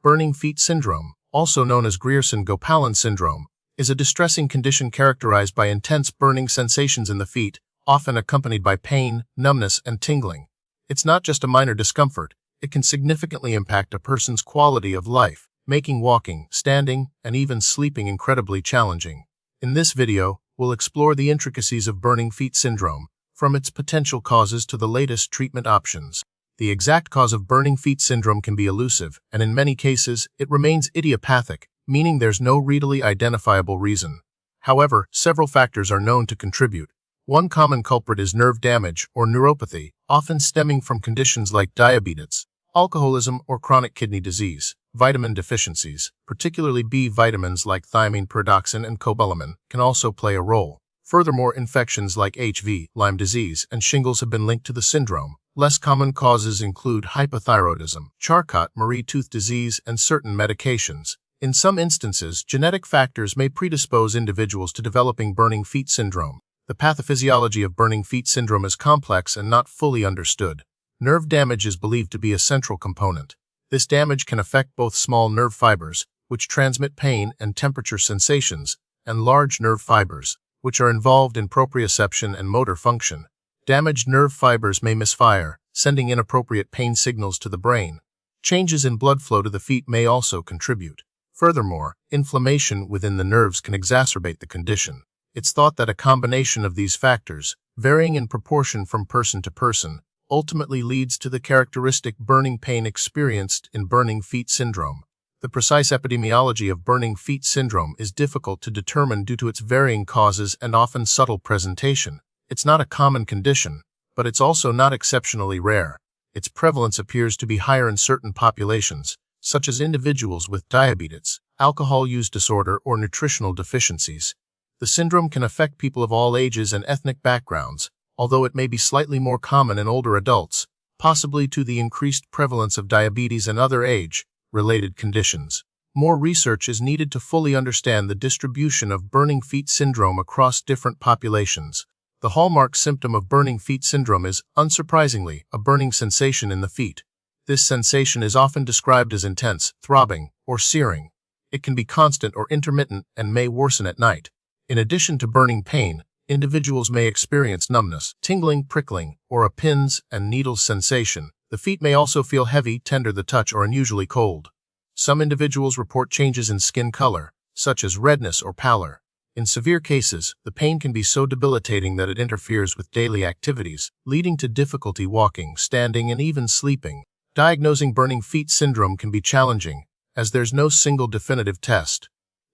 Burning feet syndrome, also known as Grierson-Gopalan syndrome, is a distressing condition characterized by intense burning sensations in the feet, often accompanied by pain, numbness, and tingling. It's not just a minor discomfort, it can significantly impact a person's quality of life, making walking, standing, and even sleeping incredibly challenging. In this video, we'll explore the intricacies of burning feet syndrome, from its potential causes to the latest treatment options. The exact cause of burning feet syndrome can be elusive, and in many cases, it remains idiopathic, meaning there's no readily identifiable reason. However, several factors are known to contribute. One common culprit is nerve damage or neuropathy, often stemming from conditions like diabetes, alcoholism, or chronic kidney disease. Vitamin deficiencies, particularly B vitamins like thiamine, pyridoxine, and cobalamin, can also play a role. Furthermore, infections like HIV, Lyme disease, and shingles have been linked to the syndrome. Less common causes include hypothyroidism, Charcot-Marie tooth disease, and certain medications. In some instances, genetic factors may predispose individuals to developing burning feet syndrome. The pathophysiology of burning feet syndrome is complex and not fully understood. Nerve damage is believed to be a central component. This damage can affect both small nerve fibers, which transmit pain and temperature sensations, and large nerve fibers, which are involved in proprioception and motor function. Damaged nerve fibers may misfire, sending inappropriate pain signals to the brain. Changes in blood flow to the feet may also contribute. Furthermore, inflammation within the nerves can exacerbate the condition. It's thought that a combination of these factors, varying in proportion from person to person, ultimately leads to the characteristic burning pain experienced in burning feet syndrome. The precise epidemiology of burning feet syndrome is difficult to determine due to its varying causes and often subtle presentation. It's not a common condition, but it's also not exceptionally rare. Its prevalence appears to be higher in certain populations, such as individuals with diabetes, alcohol use disorder, or nutritional deficiencies. The syndrome can affect people of all ages and ethnic backgrounds, although it may be slightly more common in older adults, possibly due to the increased prevalence of diabetes and other age-related conditions. More research is needed to fully understand the distribution of burning feet syndrome across different populations. The hallmark symptom of burning feet syndrome is, unsurprisingly, a burning sensation in the feet. This sensation is often described as intense, throbbing, or searing. It can be constant or intermittent and may worsen at night. In addition to burning pain, individuals may experience numbness, tingling, prickling, or a pins and needles sensation. The feet may also feel heavy, tender to the touch, or unusually cold. Some individuals report changes in skin color, such as redness or pallor. In severe cases, the pain can be so debilitating that it interferes with daily activities, leading to difficulty walking, standing, and even sleeping. Diagnosing burning feet syndrome can be challenging, as there's no single definitive test.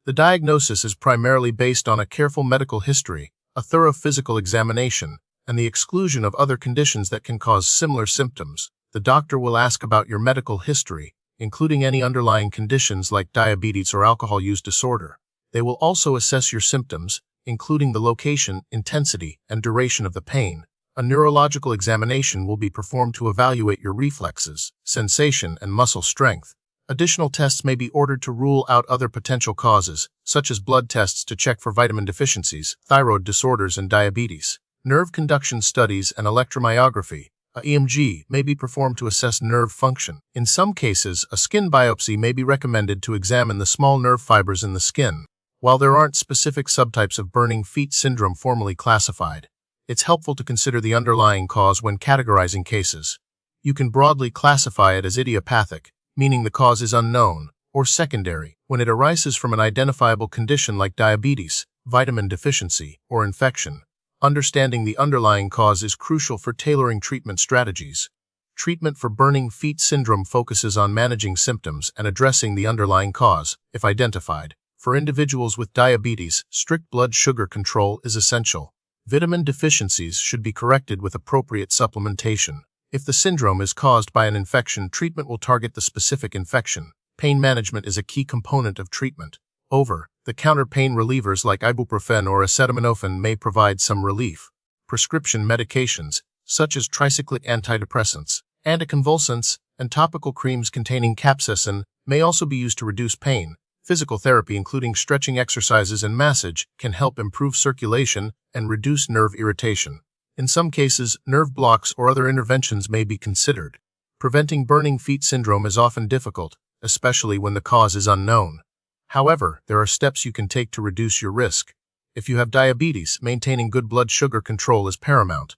The diagnosis is primarily based on a careful medical history, a thorough physical examination, and the exclusion of other conditions that can cause similar symptoms. The doctor will ask about your medical history, including any underlying conditions like diabetes or alcohol use disorder. They will also assess your symptoms, including the location, intensity, and duration of the pain. A neurological examination will be performed to evaluate your reflexes, sensation, and muscle strength. Additional tests may be ordered to rule out other potential causes, such as blood tests to check for vitamin deficiencies, thyroid disorders, and diabetes. Nerve conduction studies and electromyography, EMG, may be performed to assess nerve function. In some cases, a skin biopsy may be recommended to examine the small nerve fibers in the skin. While there aren't specific subtypes of burning feet syndrome formally classified, it's helpful to consider the underlying cause when categorizing cases. You can broadly classify it as idiopathic, meaning the cause is unknown, or secondary, when it arises from an identifiable condition like diabetes, vitamin deficiency, or infection. Understanding the underlying cause is crucial for tailoring treatment strategies. Treatment for burning feet syndrome focuses on managing symptoms and addressing the underlying cause, if identified. For individuals with diabetes, strict blood sugar control is essential. Vitamin deficiencies should be corrected with appropriate supplementation. If the syndrome is caused by an infection, treatment will target the specific infection. Pain management is a key component of treatment. Over-the-counter pain relievers like ibuprofen or acetaminophen may provide some relief. Prescription medications, such as tricyclic antidepressants, anticonvulsants, and topical creams containing capsaicin, may also be used to reduce pain. Physical therapy, including stretching exercises and massage, can help improve circulation and reduce nerve irritation. In some cases, nerve blocks or other interventions may be considered. Preventing burning feet syndrome is often difficult, especially when the cause is unknown. However, there are steps you can take to reduce your risk. If you have diabetes, maintaining good blood sugar control is paramount.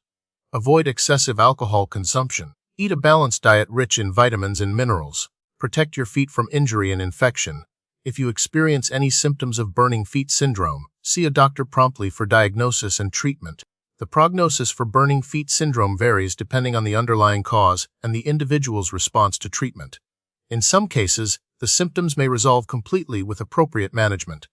Avoid excessive alcohol consumption. Eat a balanced diet rich in vitamins and minerals. Protect your feet from injury and infection. If you experience any symptoms of burning feet syndrome, see a doctor promptly for diagnosis and treatment. The prognosis for burning feet syndrome varies depending on the underlying cause and the individual's response to treatment. In some cases, the symptoms may resolve completely with appropriate management.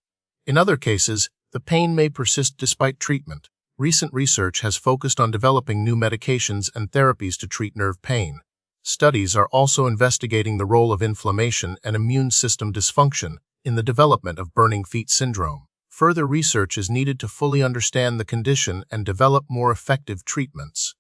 In other cases, the pain may persist despite treatment. Recent research has focused on developing new medications and therapies to treat nerve pain. Studies are also investigating the role of inflammation and immune system dysfunction in the development of burning feet syndrome. Further research is needed to fully understand the condition and develop more effective treatments.